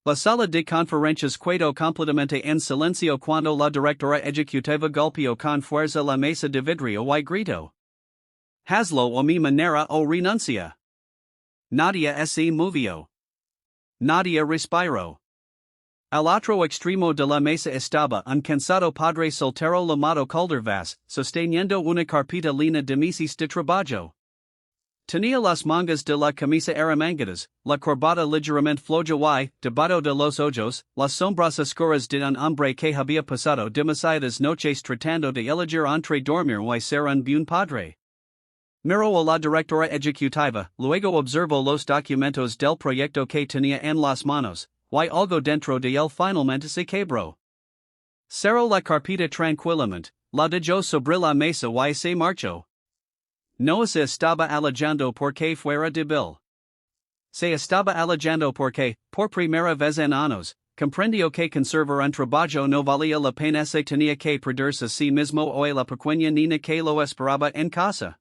La sala de conferencias quedó completamente en silencio cuando la directora ejecutiva golpeó con fuerza la mesa de vidrio y gritó: Hazlo o mi manera o renuncia. Nadia se movió. Nadia respiró. Al otro extremo de la mesa estaba un cansado padre soltero llamado Caldervas, sosteniendo una carpeta llena de misis de trabajo. Tenía las mangas de la camisa arremangadas, la corbata ligeramente floja y, debajo de los ojos, las sombras oscuras de un hombre que había pasado demasiadas noches tratando de elegir entre dormir y ser un buen padre. Miró a la directora ejecutiva, luego observó los documentos del proyecto que tenía en las manos, y algo dentro de él finalmente se quebró. Cerró la carpeta tranquilamente, la dejó sobre la mesa y se marchó. No se estaba alejando porque fuera débil. Se estaba alejando porque, por primera vez en años, comprendió que conservar un trabajo no valía la pena, se tenía que perderse a sí mismo o a la pequeña niña que lo esperaba en casa.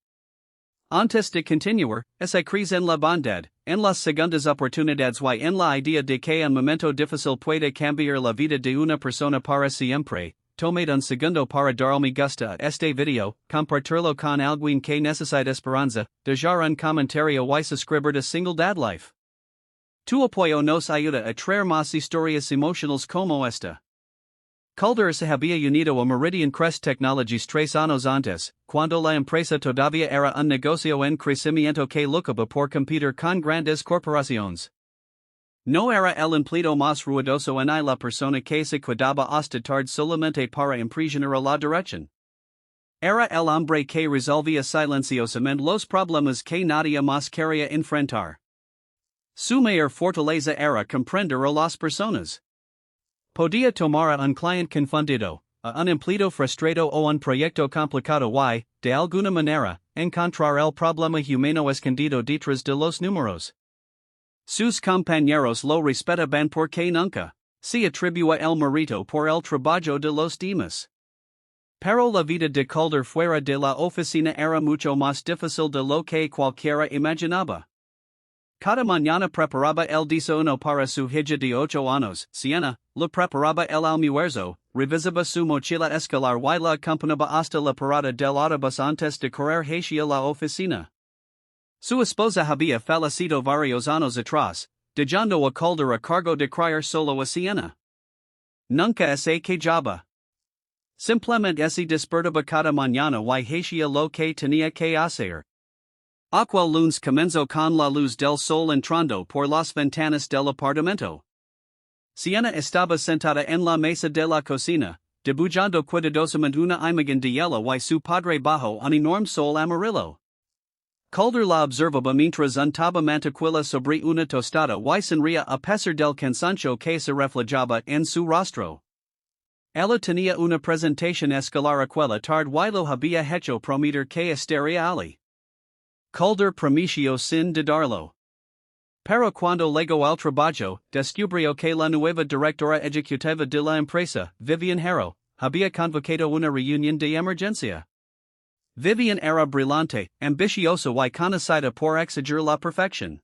Antes de continuar, esa crisis en la bondad, en las segundas oportunidades y en la idea de que un momento difícil puede cambiar la vida de una persona para siempre, tomad un segundo para dar me gusta a este video, compartirlo con alguien que necesita esperanza, dejar un comentario y suscribir a Single Dad Life. Tu apoyo nos ayuda a traer más historias emocionales como esta. Calder se había unido a Meridian Crest Technologies 3 años antes, cuando la empresa todavía era un negocio en crecimiento que lucraba por competir con grandes corporaciones. No era el empleado más ruidoso ni la persona que se quedaba hasta tarde solamente para impresionar a la dirección. Era el hombre que resolvía silenciosamente los problemas que nadie más quería enfrentar. Su mayor fortaleza era comprender a las personas. Podía tomar a un cliente confundido, a un empleado frustrado o un proyecto complicado y, de alguna manera, encontrar el problema humano escondido detrás de los números. Sus compañeros lo respetaban porque nunca se atribuía el mérito por el trabajo de los demás. Pero la vida de Calder fuera de la oficina era mucho más difícil de lo que cualquiera imaginaba. Cada mañana preparaba el desayuno para su hija de 8 años, Siena, le preparaba el almuerzo, revisaba su mochila escolar y la acompañaba hasta la parada del autobús antes de correr hacia la oficina. Su esposa había fallecido varios años atrás, dejando a Calder a cargo de criar solo a Siena. Nunca se quejaba. Simplemente se despertaba cada mañana y hacía lo que tenía que hacer. Aquel lunes comenzó con la luz del sol entrando por las ventanas del apartamento. Siena estaba sentada en la mesa de la cocina, dibujando cuidadosamente una imagen de hielo y su padre bajo un enorme sol amarillo. Calder la observaba mientras untaba mantequilla sobre una tostada y sonría a pesar del cansancio que se reflejaba en su rostro. Ella tenía una presentación escolar aquella tarde y lo había hecho prometer que estaría allí. Calder prometió sin dudarlo. Pero cuando llegó al trabajo, descubrió que la nueva directora ejecutiva de la empresa, Vivian Harrow, había convocado una reunión de emergencia. Vivian era brillante, ambiciosa y conocida por exigir la perfección.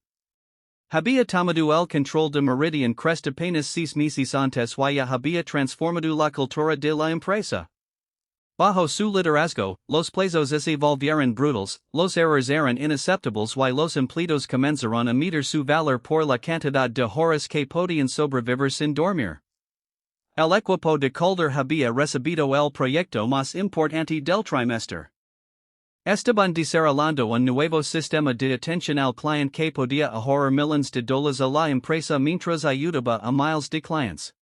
Había tomado el control de Meridian Crest apenas 6 meses antes y había transformado la cultura de la empresa. Bajo su liderazgo, los plazos se volvieron brutales, los errores eran inaceptables y los empleados comenzaron a medir su valor por la cantidad de horas que podían sobrevivir sin dormir. El equipo de Calder había recibido el proyecto más importante del trimestre. Estaban desarrollando un nuevo sistema de atención al cliente que podía ahorrar millones de dólares a la empresa mientras ayudaba a miles de clientes.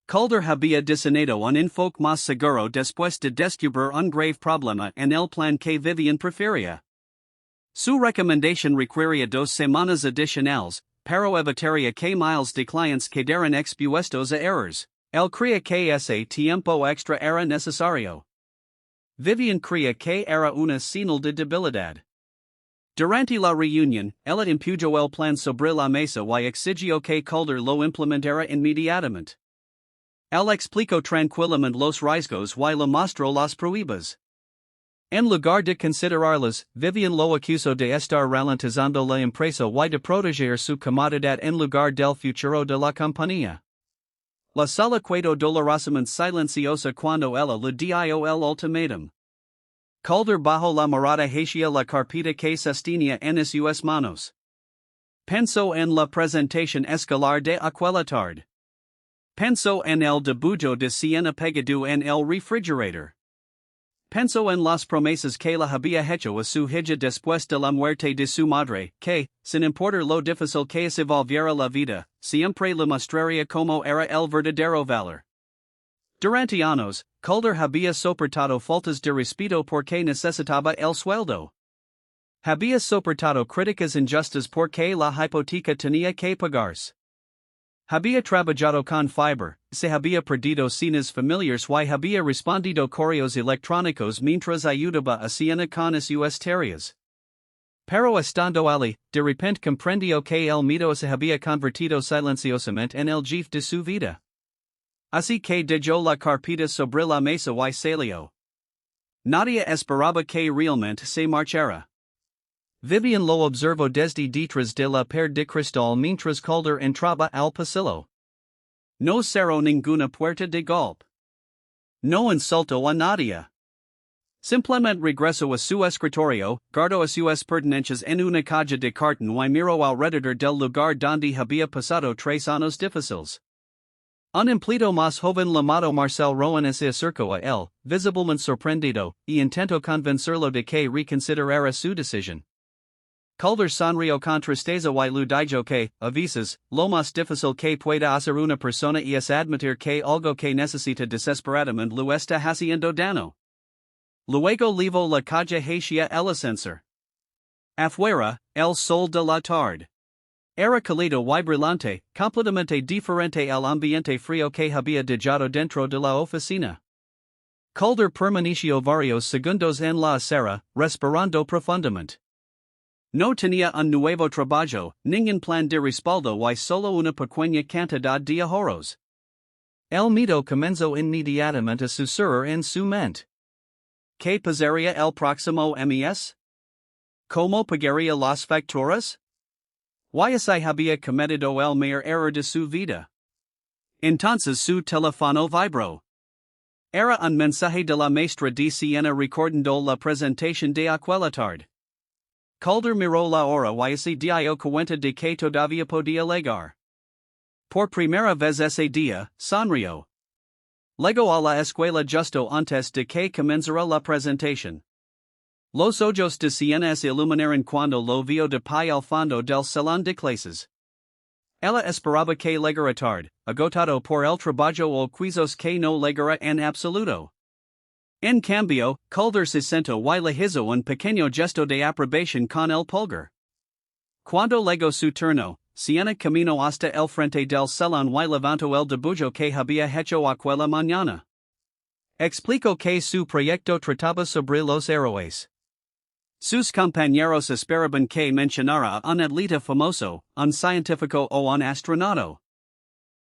Calder había diseñado un enfoque más seguro después de descubrir un grave problema en el plan que Vivian prefería. Su recomendación requería 2 semanas adicionales, pero evitaría que miles de clientes quedaran expuestos a errores. Él creía que ese tiempo extra era necesario. Vivian creía que era una señal de debilidad. Durante la reunión, ella impuso el plan sobre la mesa y exigió que Calder lo implementara inmediatamente. Él explicó tranquilamente los riesgos y le mostró las pruebas. En lugar de considerarlas, Vivian lo acusó de estar ralentizando la empresa y de proteger su comodidad en lugar del futuro de la compañía. La sala quedó dolorosamente silenciosa cuando ella le dio el ultimátum. Calder bajo la mirada hacia la carpeta que sostenía en sus manos. Pensó en la presentación escolar de aquella tarde. Pensó en el dibujo de Siena pegado en el refrigerator. Pensó en las promesas que la había hecho a su hija después de la muerte de su madre, que, sin importar lo difícil que se volviera la vida, siempre le mostraría como era el verdadero valor. Durante años, Calder había soportado faltas de respeto porque necesitaba el sueldo. Había soportado críticas injustas porque la hipoteca tenía que pagarse. Había trabajado con fiber, se había perdido cenas familiares y había respondido correos electrónicos mientras ayudaba a Siena con sus tareas. Pero estando allí, de repente comprendió que el miedo se había convertido silenciosamente en el jefe de su vida. Así que dejó la carpeta sobre la mesa y salió. Nadie esperaba que realmente se marchara. Vivian lo observó desde detrás de la pared de cristal mientras Calder entraba al pasillo. No cerró ninguna puerta de golpe. No insultó a nadie. Simplemente regresó a su escritorio, guardó sus pertenencias en una caja de cartón y miró alrededor del lugar donde había pasado 3 años difíciles. Un empleado más joven llamado Marcel Rowan se acercó a él, visiblemente sorprendido, y intentó convencerlo de que reconsiderara su decisión. Calder sonrió con tristeza y le dijo que, a veces, lo más difícil que pueda hacer una persona es admitir que algo que necesita desesperadamente lo está haciendo daño. Luego levó la caja hacia el ascensor. Afuera, el sol de la tarde era cálido y brillante, completamente diferente al ambiente frío que había dejado dentro de la oficina. Calder permaneció varios segundos en la acera, respirando profundamente. No tenía un nuevo trabajo, ningún plan de respaldo y solo una pequeña cantidad de ahorros. El miedo comenzó inmediatamente a susurrar en su mente. ¿Qué pasaría el próximo mes? ¿Cómo pagaría las facturas? ¿Y si había cometido el mayor error de su vida? Entonces su teléfono vibró. Era un mensaje de la maestra de Siena recordando la presentación de aquella tarde. Calder miró la hora y se dio cuenta de que todavía podía llegar. Por primera vez ese día, sonrió. Llegó a la escuela justo antes de que comenzara la presentación. Los ojos de Siena se iluminaron cuando lo vio de pie al fondo del salón de clases. Ella esperaba que llegara tarde, agotado por el trabajo o quizás que no llegara en absoluto. En cambio, Calder se sentó y le hizo un pequeño gesto de aprobación con el pulgar. Cuando llegó su turno, Siena caminó hasta el frente del salón y levantó el dibujo que había hecho aquella mañana. Explicó que su proyecto trataba sobre los héroes. Sus compañeros esperaban que mencionara a un atleta famoso, un científico o un astronauta.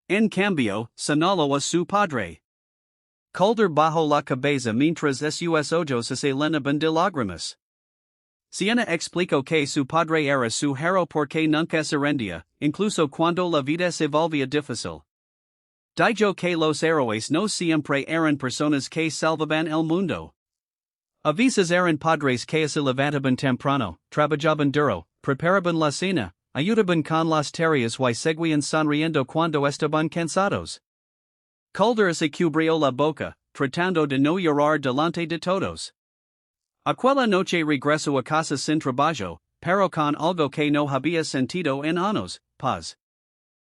En cambio, señaló a su padre. Calder bajó la cabeza mientras sus ojos se llenaban de lágrimas. Siena explicó que su padre era su héroe porque nunca se rendía, incluso cuando la vida se volvía difícil. Dijo que los héroes no siempre eran personas que salvaban el mundo. A veces eran padres que se levantaban temprano, trabajaban duro, preparaban la cena, ayudaban con las tareas y seguían sonriendo cuando estaban cansados. Calder se cubrió la boca, tratando de no llorar delante de todos. Aquella noche regresó a casa sin trabajo, pero con algo que no había sentido en años, paz.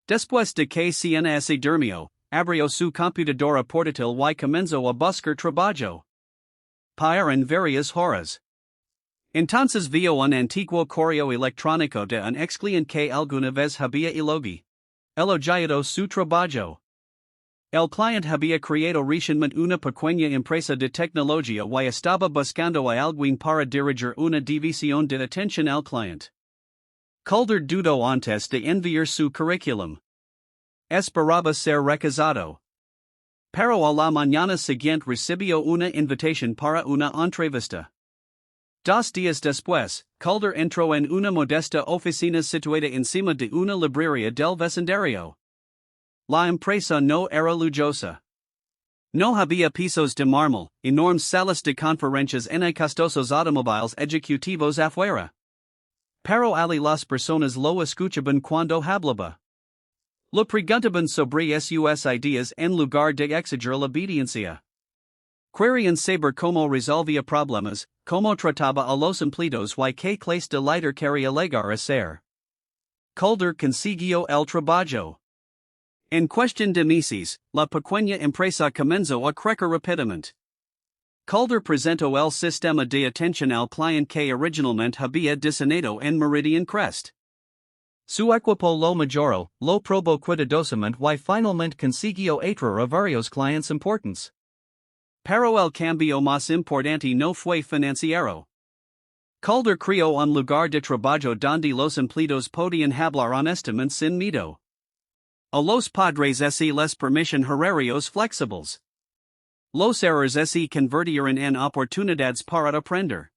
Después de que Siena se durmió, abrió su computadora portátil y comenzó a buscar trabajo. Pasaron varias horas. Entonces vio un antiguo correo electrónico de un ex cliente que alguna vez había elogiado su trabajo. El cliente había creado recientemente una pequeña empresa de tecnología y estaba buscando a alguien para dirigir una división de atención al cliente. Calder dudó antes de enviar su currículum. Esperaba ser rechazado. Pero a la mañana siguiente recibió una invitación para una entrevista. Dos días después, Calder entró en una modesta oficina situada encima de una librería del vecindario. La empresa no era lujosa. No había pisos de mármol, enormes salas de conferencias ni costosos automóviles ejecutivos afuera. Pero las personas lo escuchaban cuando hablaba. Lo preguntaban sobre sus ideas en lugar de exigir la obediencia. Querían saber cómo resolvía problemas, cómo trataba a los empleados y qué clase de líder quería llegar a ser. Calder consiguió el trabajo. En cuestión de meses, la pequeña empresa comenzó a crecer rápidamente. Calder presentó el sistema de atención al cliente que originalmente había diseñado en Meridian Crest. Su equipo lo mejoró, lo probó cuidadosamente y finalmente consiguió atraer a varios clientes importantes. Pero el cambio más importante no fue financiero. Calder creó un lugar de trabajo donde los empleados podían hablar honestamente sin miedo. A los padres les permiten horarios flexibles. Los errores se convirtieron en oportunidades para aprender.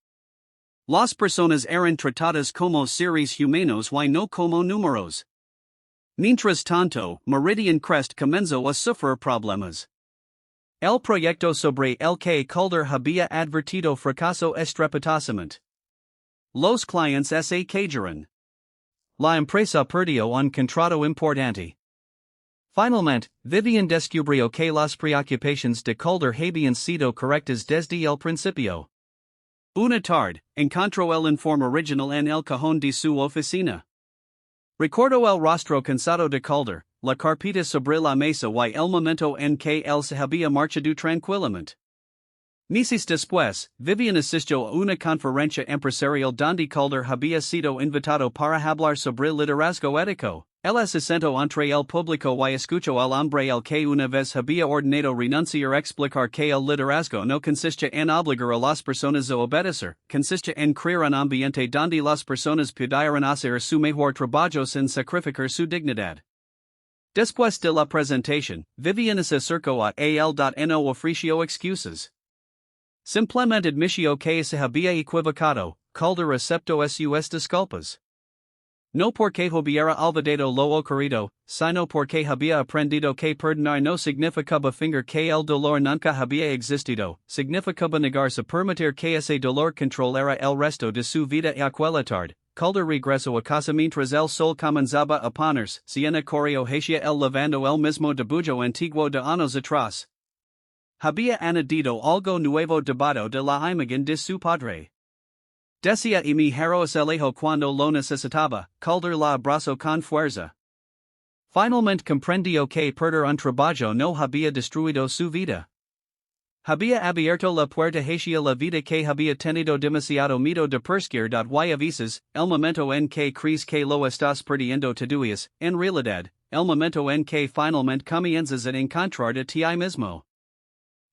Las personas eran tratadas como seres humanos y no como números. Mientras tanto, Meridian Crest comenzó a sufrir problemas. El proyecto sobre el que Calder había advertido fracasó estrepitosamente. Los clientes se quejaron. La empresa perdió un contrato importante. Finalmente, Vivian descubrió que las preocupaciones de Calder habían sido correctas desde el principio. Una tarde, encontró el informe original en el cajón de su oficina. Recordó el rostro cansado de Calder, la carpeta sobre la mesa y el momento en que él se había marchado tranquilamente. Meses después, Vivian asistió a una conferencia empresarial donde Calder había sido invitado para hablar sobre liderazgo ético. Él se sentó entre el público y escuchó al hombre el que una vez había ordenado renunciar explicar que el liderazgo no consiste en obligar a las personas a obedecer, consiste en crear un ambiente donde las personas pudieran hacer su mejor trabajo sin sacrificar su dignidad. Después de la presentación, Vivian se acercó a él. No ofreció excusas. Simplemente admitió que se había equivocado. Calder aceptó sus disculpas. No porque hubiera olvidado lo ocurrido, sino porque había aprendido que perdonar no significaba fingir que el dolor nunca había existido, significaba negarse a permitir que ese dolor controlara el resto de su vida. Aquella tarde, Calder regresó a casa mientras el sol comenzaba a ponerse, Siena corrió hacia el lavando el mismo debullo antiguo de años atrás. Había añadido algo nuevo debajo de la imagen de su padre. Decía y mi hero se alejó cuando lo necesitaba, Calder la abrazó con fuerza. Finalmente comprendió que perder un trabajo no había destruido su vida. Había abierto la puerta hacia la vida que había tenido demasiado miedo de perseguir. Y a veces, el momento en que crees que lo estás perdiendo todo es, en realidad, el momento en que finalmente comienzas a encontrar a ti mismo.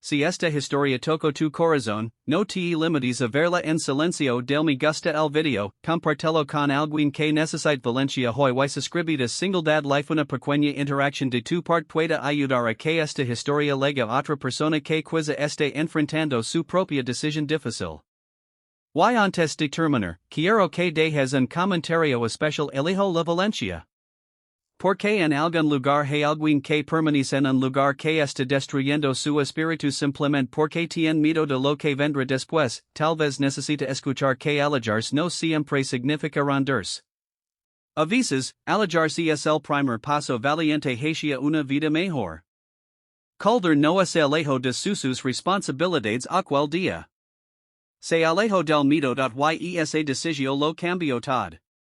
Si esta historia tocó tu corazón, no te limites a verla en silencio. Del me gusta el video, compartelo con alguien que necesite Valencia hoy y suscribid a Singledad Life. Una pequeña interacción de tu parte puede ayudar a que esta historia llegue a otra persona que quizá esté enfrentando su propia decisión difícil. Y antes de terminar, quiero que dejes un comentario especial. Elijo la Valencia. Porque en algún lugar hay alguien que permanece en un lugar que está destruyendo su espíritu simplemente porque tiene miedo de lo que vendrá después. Tal vez necesita escuchar que alejarse no siempre significa rendirse. A veces, alejarse es el primer paso valiente hacia una vida mejor. Calder no se alejó de sus responsabilidades aquel día. Se alejó del miedo. Y esa decisión lo cambió todo.